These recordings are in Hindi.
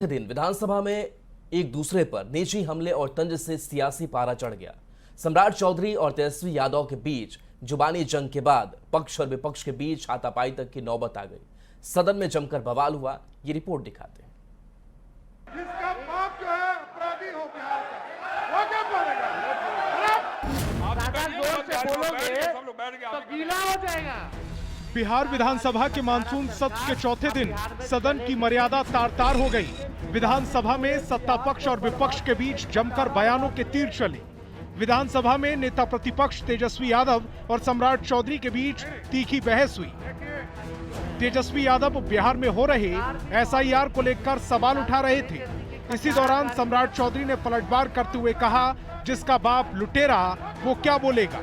दिन विधानसभा में एक दूसरे पर निजी हमले और तंज से सियासी पारा चढ़ गया। सम्राट चौधरी और तेजस्वी यादव के बीच जुबानी जंग के बाद पक्ष और विपक्ष के बीच हाथापाई तक की नौबत आ गई। सदन में जमकर बवाल हुआ, ये रिपोर्ट दिखाते हैं। जिसका बाप जो है अपराधी हो बिहार का, वो क्या बोलेगा? ज्यादा जोर से बोलोगे तो गीला हो जाएगा। बिहार विधानसभा के मानसून सत्र के चौथे दिन सदन की मर्यादा तार तार हो गई। विधानसभा में सत्ता पक्ष और विपक्ष के बीच जमकर बयानों के तीर चले। विधानसभा में नेता प्रतिपक्ष तेजस्वी यादव और सम्राट चौधरी के बीच तीखी बहस हुई। तेजस्वी यादव बिहार में हो रहे एसआईआर को लेकर सवाल उठा रहे थे। इसी दौरान सम्राट चौधरी ने पलटवार करते हुए कहा, जिसका बाप लुटेरा वो क्या बोलेगा।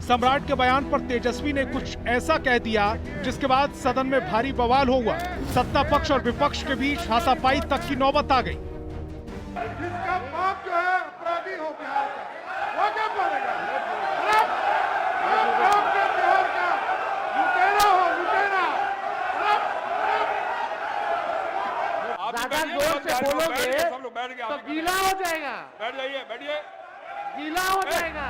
सम्राट के बयान पर तेजस्वी ने कुछ ऐसा कह दिया जिसके बाद सदन में भारी बवाल हुआ। सत्ता पक्ष और विपक्ष के बीच हाथापाई तक की नौबत आ गई। जिसका बाप जो है अपराधी हो बिहार का, वो क्या बोलेगा? बाप के बिहार का लुटेरा हो, लुटेरा। ज्यादा जोर से बोलोगे तो गीला हो जाएगा। बैठ जाइए, बैठिए। गीला हो जाएगा।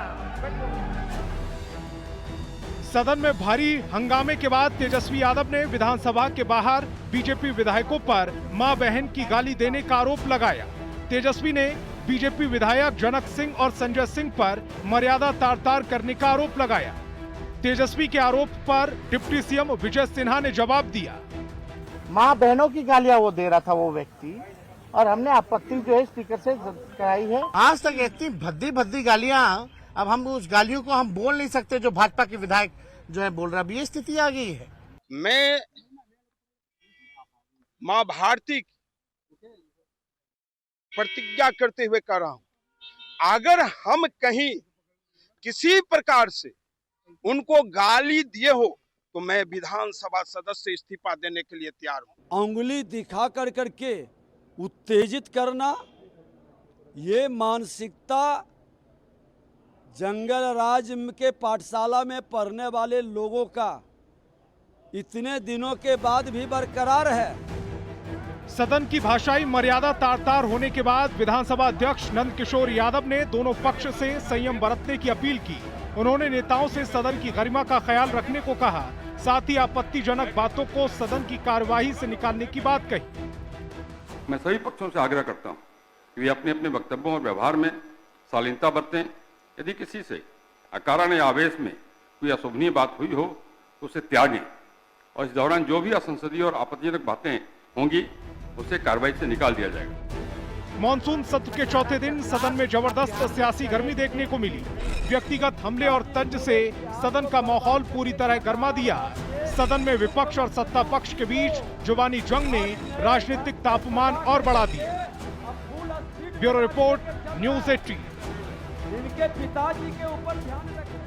सदन में भारी हंगामे के बाद तेजस्वी यादव ने विधानसभा के बाहर बीजेपी विधायकों पर मां बहन की गाली देने का आरोप लगाया। तेजस्वी ने बीजेपी विधायक जनक सिंह और संजय सिंह पर मर्यादा तार तार करने का आरोप लगाया। तेजस्वी के आरोप पर डिप्टी सीएम विजय सिन्हा ने जवाब दिया। माँ बहनों की गालियां वो दे रहा था वो व्यक्ति, और हमने आपत्ति जो है स्पीकर से कराई है। आज तक इतनी भद्दी भद्दी गालियां, अब हम उस गालियों को हम बोल नहीं सकते जो भाजपा के विधायक जो है बोल रहा। अब ये स्थिति आ गई है। मैं मां भारती की प्रतिज्ञा करते हुए कह रहा हूं, अगर हम कहीं किसी प्रकार से उनको गाली दिए हो तो मैं विधानसभा सदस्य इस्तीफा देने के लिए तैयार हूं। उंगली दिखा कर करके उत्तेजित करना, ये मानसिकता जंगल राज के पाठशाला में पढ़ने वाले लोगों का इतने दिनों के बाद भी बरकरार है। सदन की भाषाई मर्यादा तार तार होने के बाद विधानसभा अध्यक्ष नंद किशोर यादव ने दोनों पक्ष से संयम बरतने की अपील की। उन्होंने नेताओं से सदन की गरिमा का ख्याल रखने को कहा, साथ ही आपत्तिजनक बातों को सदन की कार्यवाही से निकालने की बात कही। मैं सभी पक्षों से आग्रह करता हूं कि वे अपने अपने वक्तव्यों और व्यवहार में शालीनता बरतें। यदि किसी से अकारण या आवेश में कोई अशोभनीय बात हुई हो तो उसे त्यागें, और इस दौरान जो भी असंसदीय और आपत्तिजनक बातें होंगी उसे कार्रवाई से निकाल दिया जाएगा। मॉनसून सत्र के चौथे दिन सदन में जबरदस्त सियासी गर्मी देखने को मिली। व्यक्तिगत हमले और तंज से सदन का माहौल पूरी तरह गर्मा दिया। सदन में विपक्ष और सत्ता पक्ष के बीच जुबानी जंग ने राजनीतिक तापमान और बढ़ा दिया। Bureau report, news 18। इनके पिताजी के ऊपर ध्यान रखें।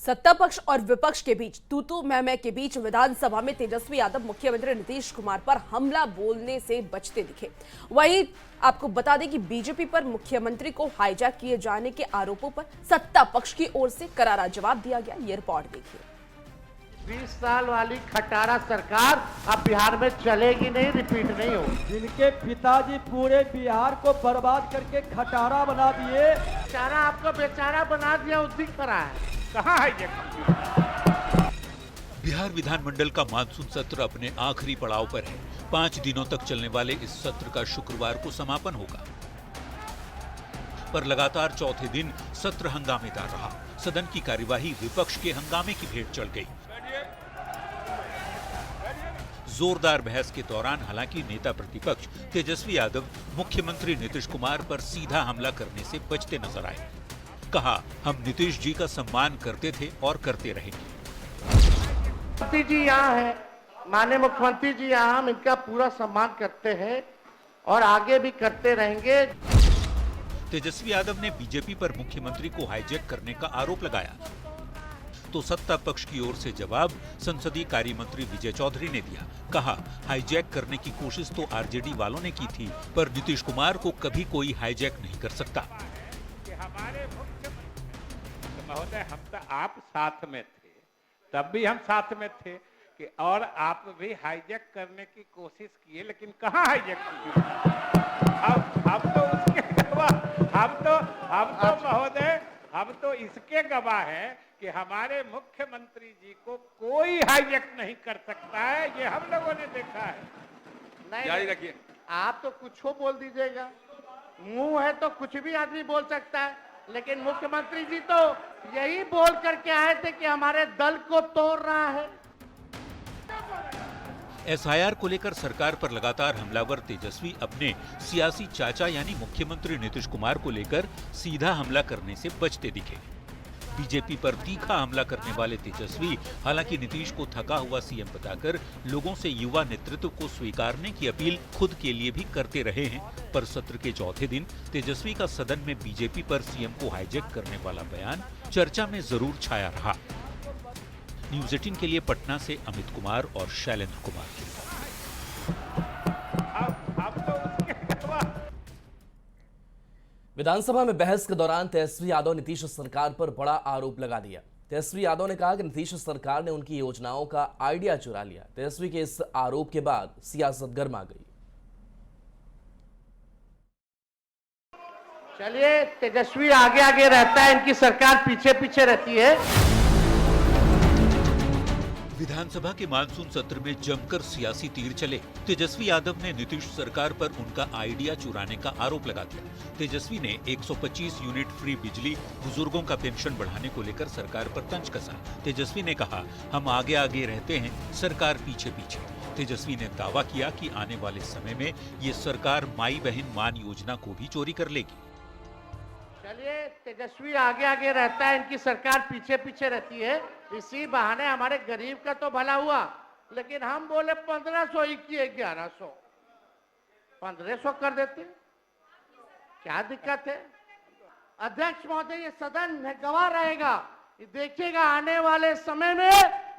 सत्ता पक्ष और विपक्ष के बीच तू मैं के बीच विधानसभा में तेजस्वी यादव मुख्यमंत्री नीतीश कुमार पर हमला बोलने से बचते दिखे। वहीं आपको बता दें कि बीजेपी पर मुख्यमंत्री को हाईजैक किए जाने के आरोपों पर सत्ता पक्ष की ओर से करारा जवाब दिया गया। ये रिपोर्ट देखिए। 20 साल वाली खटारा सरकार अब बिहार में चलेगी नहीं, रिपीट नहीं होगी। जिनके पिताजी पूरे बिहार को बर्बाद करके खटारा बना दिए, बेचारा आपको बेचारा बना दिया, उस दिख रहा है। कहाँ है ये? बिहार विधानमंडल का मानसून सत्र अपने आखिरी पड़ाव पर है। 5 दिनों तक चलने वाले इस सत्र का शुक्रवार को समापन होगा, पर लगातार चौथे दिन सत्र हंगामेदार रहा। सदन की कार्यवाही विपक्ष के हंगामे की भेंट चढ़ गई। जोरदार बहस के दौरान हालांकि नेता प्रतिपक्ष तेजस्वी यादव मुख्यमंत्री नीतीश कुमार पर सीधा हमला करने से बचते नजर आए। कहा, हम नीतीश जी का सम्मान करते थे और करते रहेंगे। मुख्यमंत्री जी यहाँ है, माननीय मुख्यमंत्री जी यहाँ, हम इनका पूरा सम्मान करते हैं और आगे भी करते रहेंगे। तेजस्वी यादव ने बीजेपी पर मुख्यमंत्री को हाईजैक करने का आरोप लगाया, तो सत्ता पक्ष की ओर से जवाब संसदीय कार्य मंत्री विजय चौधरी ने दिया। कहा, हाईजैक करने की कोशिश तो आरजेडी वालों ने की थी, पर नीतीश कुमार को कभी कोई हाईजैक नहीं कर सकता। हमारे मुख्यमंत्री महोदय, हम तो आप साथ में थे, तब भी हम साथ में थे कि और आप भी हाईजैक करने की कोशिश किए, लेकिन कहाँ हाईजैक किए? हम तो उसके गवाह, हम तो महोदय, हम तो इसके गवाह हैं कि हमारे मुख्यमंत्री जी को कोई हाईजैक नहीं कर सकता है, ये हम लोगों ने देखा है। जारी रखिए। आप तो कुछ हो बोल दीजिएगा, मुंह है तो कुछ भी आदमी बोल सकता है, लेकिन मुख्यमंत्री जी तो यही बोल करके आए थे कि हमारे दल को तोड़ रहा है। एसआईआर को लेकर सरकार पर लगातार हमलावर तेजस्वी अपने सियासी चाचा यानी मुख्यमंत्री नीतीश कुमार को लेकर सीधा हमला करने से बचते दिखे। बीजेपी पर तीखा हमला करने वाले तेजस्वी हालांकि नीतीश को थका हुआ सीएम बताकर लोगों से युवा नेतृत्व को स्वीकारने की अपील खुद के लिए भी करते रहे हैं, पर सत्र के चौथे दिन तेजस्वी का सदन में बीजेपी पर सीएम को हाईजैक करने वाला बयान चर्चा में जरूर छाया रहा। न्यूज 18 के लिए पटना से अमित कुमार और शैलेंद्र कुमार की रिपोर्ट। विधानसभा में बहस के दौरान तेजस्वी यादव नीतीश सरकार पर बड़ा आरोप लगा दिया। तेजस्वी यादव ने कहा कि नीतीश सरकार ने उनकी योजनाओं का आइडिया चुरा लिया। तेजस्वी के इस आरोप के बाद सियासत गर्मा गई। चलिए, तेजस्वी आगे आगे रहता है, इनकी सरकार पीछे पीछे रहती है। विधानसभा के मानसून सत्र में जमकर सियासी तीर चले। तेजस्वी यादव ने नीतीश सरकार पर उनका आइडिया चुराने का आरोप लगा दिया। तेजस्वी ने 125 यूनिट फ्री बिजली, बुजुर्गों का पेंशन बढ़ाने को लेकर सरकार पर तंज कसा। तेजस्वी ने कहा, हम आगे आगे रहते हैं, सरकार पीछे पीछे। तेजस्वी ने दावा किया कि आने वाले समय में ये सरकार माई बहन मान योजना को भी चोरी कर लेगी। चलिए, तेजस्वी आगे आगे रहता है, इनकी सरकार पीछे पीछे रहती है। इसी बहाने हमारे गरीब का तो भला हुआ, लेकिन हम बोले 1500 ही किए, 1100 1500 कर देते, क्या दिक्कत है? अध्यक्ष महोदय, ये सदन गवाह रहेगा, देखिएगा आने वाले समय में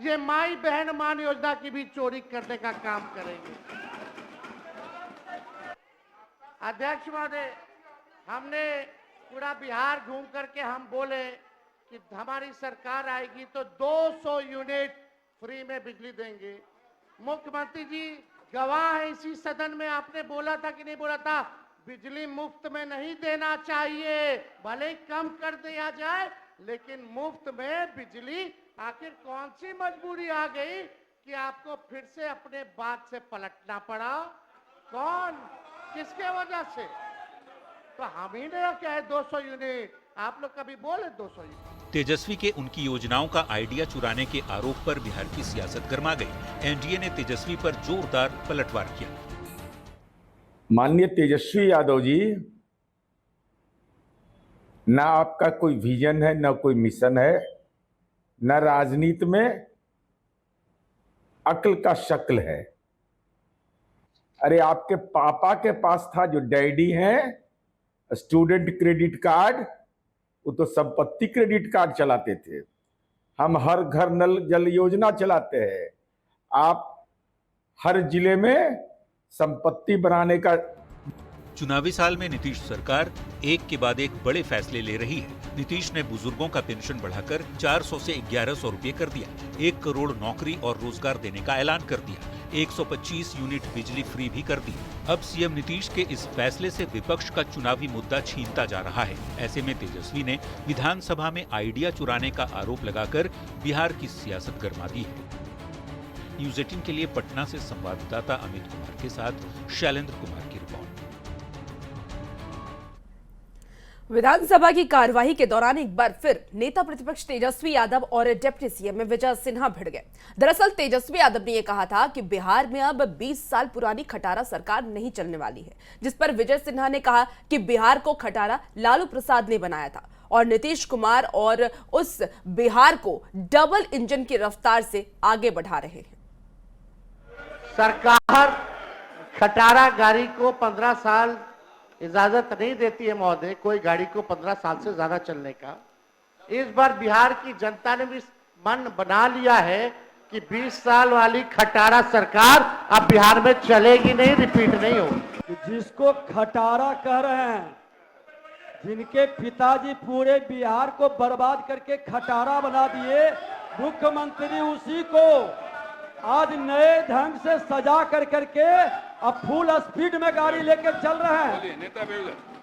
ये माई बहन मान योजना की भी चोरी करने का काम करेंगे। अध्यक्ष महोदय, हमने पूरा बिहार घूम करके हम बोले कि हमारी सरकार आएगी तो 200 यूनिट फ्री में बिजली देंगे। मुख्यमंत्री जी गवाह है इसी सदन में, आपने बोला था कि नहीं बोला था, बिजली मुफ्त में नहीं देना चाहिए, भले ही कम कर दिया जाए, लेकिन मुफ्त में बिजली। आखिर कौन सी मजबूरी आ गई कि आपको फिर से अपने बात से पलटना पड़ा? कौन, किसके वजह से? तो हम ही ने क्या है 200 यूनिट, आप लोग कभी बोले 200 यूनिट? तेजस्वी के उनकी योजनाओं का आइडिया चुराने के आरोप पर बिहार की सियासत गर्मा गई। एनडीए ने तेजस्वी पर जोरदार पलटवार किया। माननीय तेजस्वी यादव जी, ना आपका कोई विजन है, ना कोई मिशन है, ना राजनीति में अक्ल का शक्ल है। अरे आपके पापा के पास था जो डैडी हैं, स्टूडेंट क्रेडिट कार्ड, वो तो संपत्ति क्रेडिट कार्ड चलाते थे। हम हर घर नल जल योजना चलाते हैं, आप हर जिले में संपत्ति बनाने का। चुनावी साल में नीतीश सरकार एक के बाद एक बड़े फैसले ले रही है। नीतीश ने बुजुर्गों का पेंशन बढ़ाकर 400 से 1100 रुपए कर दिया, 1 करोड़ नौकरी और रोजगार देने का ऐलान कर दिया, 125 यूनिट बिजली फ्री भी कर दी। अब सीएम नीतीश के इस फैसले से विपक्ष का चुनावी मुद्दा छीनता जा रहा है। ऐसे में तेजस्वी ने विधानसभा में आइडिया चुराने का आरोप लगाकर बिहार की सियासत गरमा दी है। न्यूज 18 के लिए पटना से संवाददाता अमित कुमार के साथ शैलेंद्र कुमार की रिपोर्ट। विधानसभा की कार्यवाही के दौरान एक बार फिर नेता प्रतिपक्ष तेजस्वी यादव और डिप्टी सीएम विजय सिन्हा भिड़ गए। दरअसल तेजस्वी यादव ने यह कहा था कि बिहार में अब 20 साल पुरानी खटारा सरकार नहीं चलने वाली है, जिस पर विजय सिन्हा ने कहा कि बिहार को खटारा लालू प्रसाद ने बनाया था और नीतीश कुमार और उस बिहार को डबल इंजन की रफ्तार से आगे बढ़ा रहे हैं। सरकार खटारा गाड़ी को 15 साल इजाजत नहीं देती है महोदय, कोई गाड़ी को 15 साल से ज्यादा चलने का। इस बार बिहार की जनता ने भी मन बना लिया है कि 20 साल वाली खटारा सरकार अब बिहार में चलेगी नहीं, रिपीट नहीं होगी। जिसको खटारा कह रहे हैं, जिनके पिताजी पूरे बिहार को बर्बाद करके खटारा बना दिए, मुख्यमंत्री उसी को आज नए ढंग से सजा कर करके अब फुल स्पीड में गाड़ी लेके चल रहे हैं।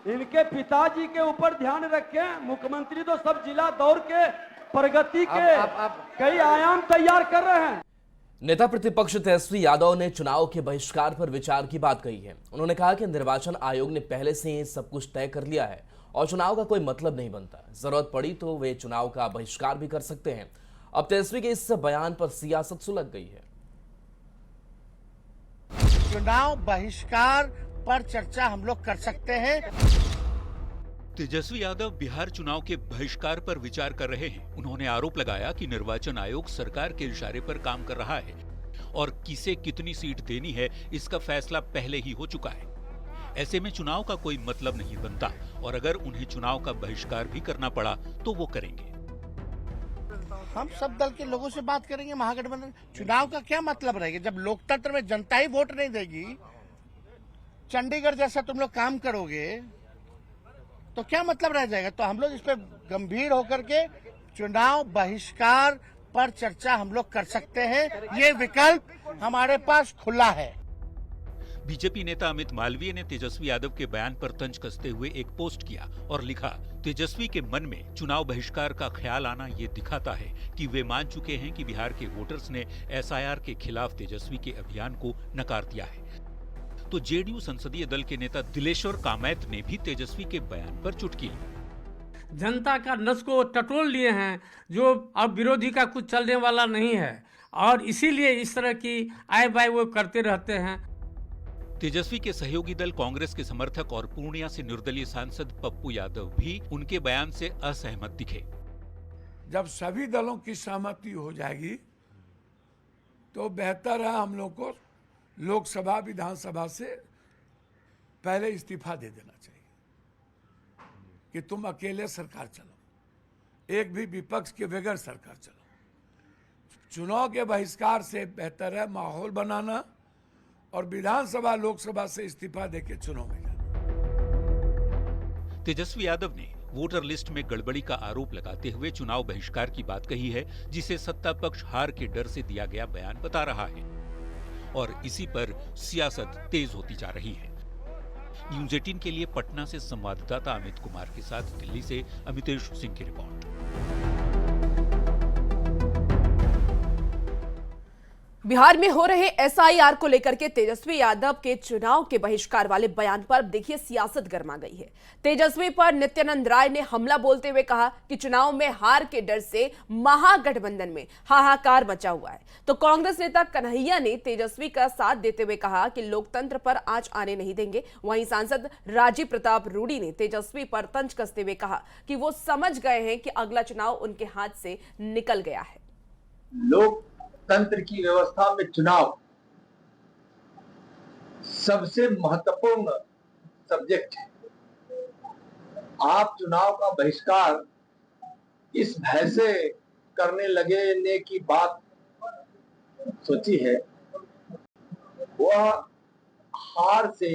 इनके पिताजी के ऊपर ध्यान रखें। मुख्यमंत्री तो सब जिला दौड़ के प्रगति के कई आयाम तैयार कर रहे हैं। नेता प्रतिपक्ष तेजस्वी यादव ने चुनाव के बहिष्कार पर विचार की बात कही है। उन्होंने कहा कि निर्वाचन आयोग ने पहले से ही सब कुछ तय कर लिया है और चुनाव का कोई मतलब नहीं बनता। जरूरत पड़ी तो वे चुनाव का बहिष्कार भी कर सकते हैं। अब तेजस्वी के इस बयान पर सियासत सुलग गई है। चुनाव बहिष्कार पर चर्चा हम लोग कर सकते हैं। तेजस्वी यादव बिहार चुनाव के बहिष्कार पर विचार कर रहे हैं। उन्होंने आरोप लगाया कि निर्वाचन आयोग सरकार के इशारे पर काम कर रहा है और किसे कितनी सीट देनी है इसका फैसला पहले ही हो चुका है। ऐसे में चुनाव का कोई मतलब नहीं बनता और अगर उन्हें चुनाव का बहिष्कार भी करना पड़ा तो वो करेंगे। हम सब दल के लोगों से बात करेंगे। महागठबंधन चुनाव का क्या मतलब रहेगा जब लोकतंत्र में जनता ही वोट नहीं देगी। चंडीगढ़ जैसा तुम लोग काम करोगे तो क्या मतलब रह जाएगा। तो हम लोग इस पर गंभीर होकर के चुनाव बहिष्कार पर चर्चा हम लोग कर सकते हैं। ये विकल्प हमारे पास खुला है। बीजेपी नेता अमित मालवीय ने तेजस्वी यादव के बयान पर तंज कसते हुए एक पोस्ट किया और लिखा, तेजस्वी के मन में चुनाव बहिष्कार का ख्याल आना ये दिखाता है कि वे मान चुके हैं कि बिहार के वोटर्स ने एसआईआर के खिलाफ तेजस्वी के अभियान को नकार दिया है। तो जेडीयू संसदीय दल के नेता दिलेश्वर कामैत ने भी तेजस्वी के बयान पर चुटकी ली। जनता का नस को टटोल लिए हैं जो अब विरोधी का कुछ चलने वाला नहीं है और इसीलिए इस तरह की आय बाय वो करते रहते हैं। तेजस्वी के सहयोगी दल कांग्रेस के समर्थक और पूर्णिया से निर्दलीय सांसद पप्पू यादव भी उनके बयान से असहमत दिखे। जब सभी दलों की सहमति हो जाएगी तो बेहतर है हम लोग को लोकसभा विधानसभा से पहले इस्तीफा दे देना चाहिए कि तुम अकेले सरकार चलो, एक भी विपक्ष के बगैर सरकार चलो। चुनाव के बहिष्कार से बेहतर है माहौल बनाना और विधानसभा लोकसभा से इस्तीफा देके चुनाव में जाना। तेजस्वी यादव ने वोटर लिस्ट में गड़बड़ी का आरोप लगाते हुए चुनाव बहिष्कार की बात कही है, जिसे सत्ता पक्ष हार के डर से दिया गया बयान बता रहा है और इसी पर सियासत तेज होती जा रही है। न्यूज़ 18 के लिए पटना से संवाददाता अमित कुमार के साथ दिल्ली से अमितेश सिंह की रिपोर्ट। बिहार में हो रहे एसआईआर को लेकर के तेजस्वी यादव के चुनाव के बहिष्कार वाले बयान पर देखिए सियासत गर्मा गई है। तेजस्वी पर नित्यानंद राय ने हमला बोलते हुए कहा कि चुनाव में हार के डर से महागठबंधन में हाहाकार मचा हुआ है। तो कांग्रेस नेता कन्हैया ने तेजस्वी का साथ देते हुए कहा कि लोकतंत्र पर आंच आने नहीं देंगे। वहीं सांसद राजीव प्रताप रूडी ने तेजस्वी पर तंज कसते हुए कहा कि वो समझ गए हैं कि अगला चुनाव उनके हाथ से निकल गया है। तंत्र की व्यवस्था में चुनाव सबसे महत्वपूर्ण सब्जेक्ट है। आप चुनाव का बहिष्कार इस भय से करने लगने की बात सोची है, वह हार से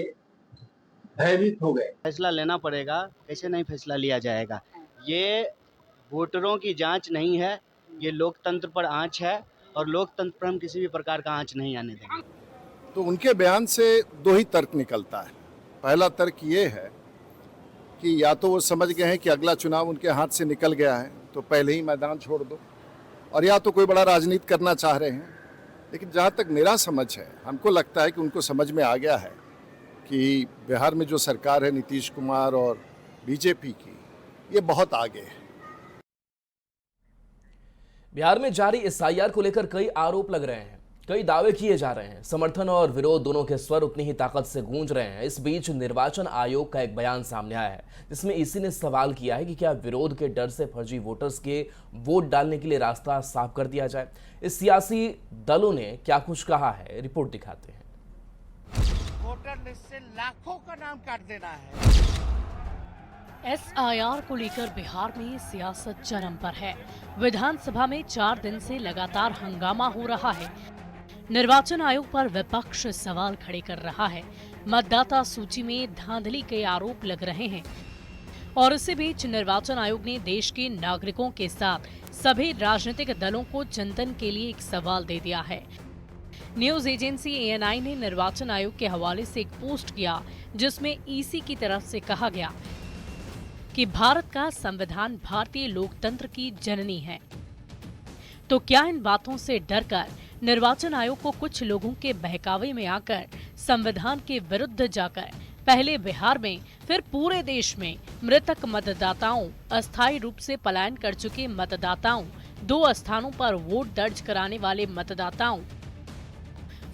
भयभीत हो गए। फैसला लेना पड़ेगा, कैसे नहीं फैसला लिया जाएगा। ये वोटरों की जांच नहीं है, ये लोकतंत्र पर आंच है और लोकतंत्र पर हम किसी भी प्रकार का आंच नहीं आने देंगे। तो उनके बयान से दो ही तर्क निकलता है। पहला तर्क ये है कि या तो वो समझ गए हैं कि अगला चुनाव उनके हाथ से निकल गया है तो पहले ही मैदान छोड़ दो, और या तो कोई बड़ा राजनीति करना चाह रहे हैं। लेकिन जहाँ तक मेरा समझ है, हमको लगता है कि उनको समझ में आ गया है कि बिहार में जो सरकार है नीतीश कुमार और बीजेपी की, ये बहुत आगे है। बिहार में जारी एसआईआर को लेकर कई आरोप लग रहे हैं, कई दावे किए जा रहे हैं। समर्थन और विरोध दोनों के स्वर उतनी ही ताकत से गूंज रहे हैं। इस बीच निर्वाचन आयोग का एक बयान सामने आया है, जिसमें ईसी ने सवाल किया है कि क्या विरोध के डर से फर्जी वोटर्स के वोट डालने के लिए रास्ता साफ कर दिया जाए। इस सियासी दलों ने क्या कुछ कहा है, रिपोर्ट दिखाते हैं। वोटर लिस्ट से लाखों का नाम काट देना है। एसआईआर को लेकर बिहार में सियासत चरम पर है। विधानसभा में 4 दिन से लगातार हंगामा हो रहा है। निर्वाचन आयोग पर विपक्ष सवाल खड़े कर रहा है। मतदाता सूची में धांधली के आरोप लग रहे हैं और इसी बीच निर्वाचन आयोग ने देश के नागरिकों के साथ सभी राजनीतिक दलों को चिंतन के लिए एक सवाल दे दिया है। न्यूज एजेंसी ANI ने निर्वाचन आयोग के हवाले से एक पोस्ट किया जिसमें ईसी की तरफ से कहा गया कि भारत का संविधान भारतीय लोकतंत्र की जननी है। तो क्या इन बातों से डरकर निर्वाचन आयोग को कुछ लोगों के बहकावे में आकर संविधान के विरुद्ध जाकर पहले बिहार में फिर पूरे देश में मृतक मतदाताओं, अस्थायी रूप से पलायन कर चुके मतदाताओं, 2 स्थानों पर वोट दर्ज कराने वाले मतदाताओं,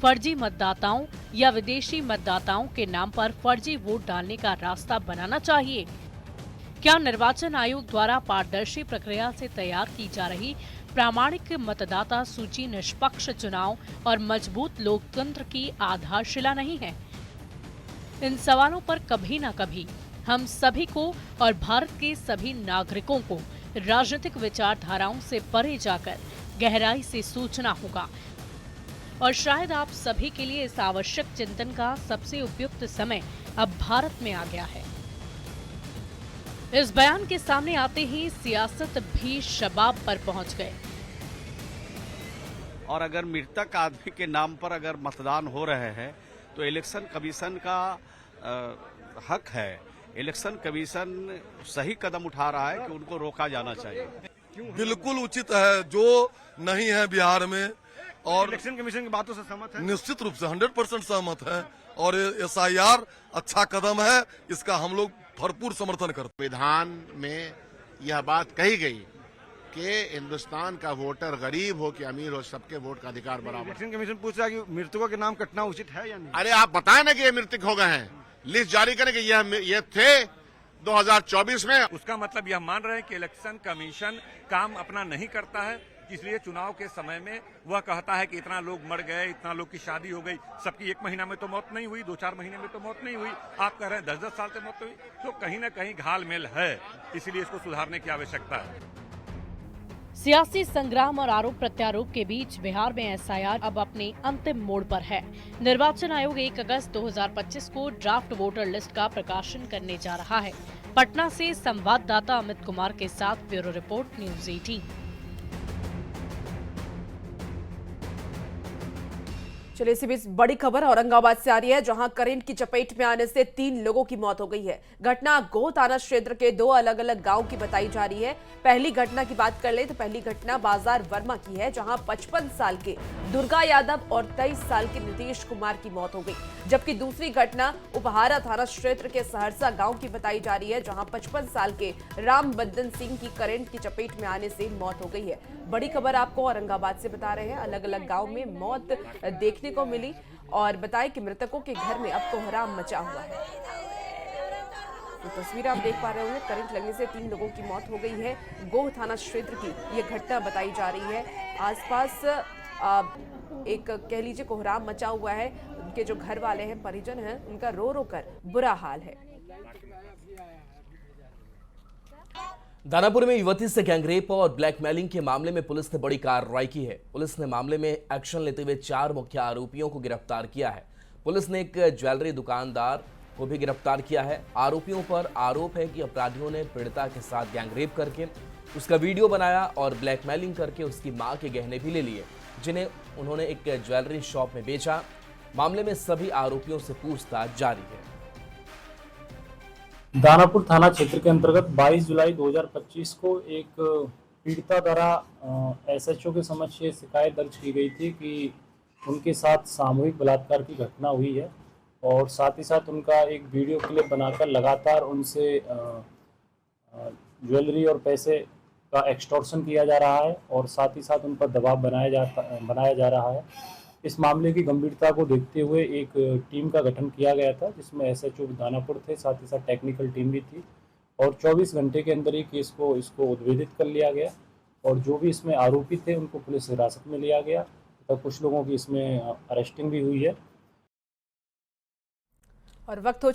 फर्जी मतदाताओं या विदेशी मतदाताओं के नाम पर फर्जी वोट डालने का रास्ता बनाना चाहिए? क्या निर्वाचन आयोग द्वारा पारदर्शी प्रक्रिया से तैयार की जा रही प्रामाणिक मतदाता सूची निष्पक्ष चुनाव और मजबूत लोकतंत्र की आधारशिला नहीं है? इन सवालों पर कभी न कभी हम सभी को और भारत के सभी नागरिकों को राजनीतिक विचारधाराओं से परे जाकर गहराई से सोचना होगा। और शायद आप सभी के लिए इस आवश्यक चिंतन का सबसे उपयुक्त समय अब भारत में आ गया है। इस बयान के सामने आते ही सियासत भी शबाब पर पहुंच गए। और अगर मृतक आदमी के नाम पर अगर मतदान हो रहे हैं तो इलेक्शन कमीशन का हक है। इलेक्शन कमीशन सही कदम उठा रहा है कि उनको रोका जाना चाहिए। बिल्कुल उचित है, जो नहीं है बिहार में। और इलेक्शन कमीशन की बातों से सहमत है? निश्चित रूप से 100% सहमत है। और SIR अच्छा कदम है, इसका हम लोग भरपूर समर्थन करते। संविधान में यह बात कही गई कि हिंदुस्तान का वोटर गरीब हो कि अमीर हो, सबके वोट का अधिकार बराबर। इलेक्शन कमीशन पूछ रहा है कि मृतकों के नाम कटना उचित है या नहीं? अरे आप बताएं ना कि ये मृतक हो गए हैं, लिस्ट जारी करें कि ये थे 2024 में। उसका मतलब यह मान रहे हैं कि इलेक्शन कमीशन काम अपना नहीं करता है, इसलिए चुनाव के समय में वह कहता है कि इतना लोग मर गए, इतना लोग की शादी हो गई, सबकी 1 महीना में तो मौत नहीं हुई, 2-4 महीने में तो मौत नहीं हुई, आप कह रहे हैं 10-10 साल से मौत हुई। तो कहीं न कहीं घालमेल है, इसलिए इसको सुधारने की आवश्यकता है। सियासी संग्राम और आरोप प्रत्यारोप के बीच बिहार में SIR अब अपने अंतिम मोड़ पर है। निर्वाचन आयोग 1 अगस्त 2025 को ड्राफ्ट वोटर लिस्ट का प्रकाशन करने जा रहा है। पटना से संवाददाता अमित कुमार के साथ ब्यूरो रिपोर्ट, न्यूज 18। चलिए इसी बीच बड़ी खबर औरंगाबाद से आ रही है, जहां करंट की चपेट में आने से 3 लोगों की मौत हो गई है। घटना गोह थाना क्षेत्र के 2 अलग अलग गांव की बताई जा रही है। पहली घटना की बात कर ले तो पहली घटना बाजार वर्मा की है, जहां 55 साल के दुर्गा यादव और 23 साल के नीतीश कुमार की मौत हो गई। जबकि दूसरी घटना उपहारा थाना क्षेत्र के सहरसा गांव की बताई जा रही है, जहां 55 साल के राम बद्दन सिंह की करंट की चपेट में आने से मौत हो गई है। बड़ी खबर आपको औरंगाबाद से बता रहे हैं। अलग अलग गांव में मौत देखने को मिली और बताएं कि मृतकों के घर में अब कोहराम मचा हुआ है। तो तस्वीर आप देख पा रहे होंगे, करंट लगने से 3 लोगों की मौत हो गई है। गोह थाना क्षेत्र की ये घटना बताई जा रही है। आसपास एक कह लीजिए कोहराम मचा हुआ है। उनके जो घर वाले हैं, परिजन हैं, उनका रो रो कर बुरा हाल है। दानापुर में युवती से गैंगरेप और ब्लैकमेलिंग के मामले में पुलिस ने बड़ी कार्रवाई की है। पुलिस ने मामले में एक्शन लेते हुए 4 मुख्य आरोपियों को गिरफ्तार किया है। पुलिस ने एक ज्वेलरी दुकानदार को भी गिरफ्तार किया है। आरोपियों पर आरोप है कि अपराधियों ने पीड़िता के साथ गैंगरेप करके उसका वीडियो बनाया और ब्लैकमेलिंग करके उसकी मां के गहने भी ले लिए, जिन्हें उन्होंने एक ज्वेलरी शॉप में बेचा। मामले में सभी आरोपियों से पूछताछ जारी है। दानापुर थाना क्षेत्र के अंतर्गत 22 जुलाई 2025 को एक पीड़िता द्वारा SHO के समक्ष ये शिकायत दर्ज की गई थी कि उनके साथ सामूहिक बलात्कार की घटना हुई है और साथ ही साथ उनका एक वीडियो क्लिप बनाकर लगातार उनसे ज्वेलरी और पैसे का एक्सटॉर्शन किया जा रहा है और साथ ही साथ उन पर दबाव बनाया जा रहा है। इस मामले की गंभीरता को देखते हुए एक टीम का गठन किया गया था, जिसमें SHO दानापुर थे, साथ ही साथ टेक्निकल टीम भी थी और 24 घंटे के अंदर ही केस को उद्भेदित कर लिया गया और जो भी इसमें आरोपी थे उनको पुलिस हिरासत में लिया गया तथा कुछ लोगों की इसमें अरेस्टिंग भी हुई है। और वक्त हो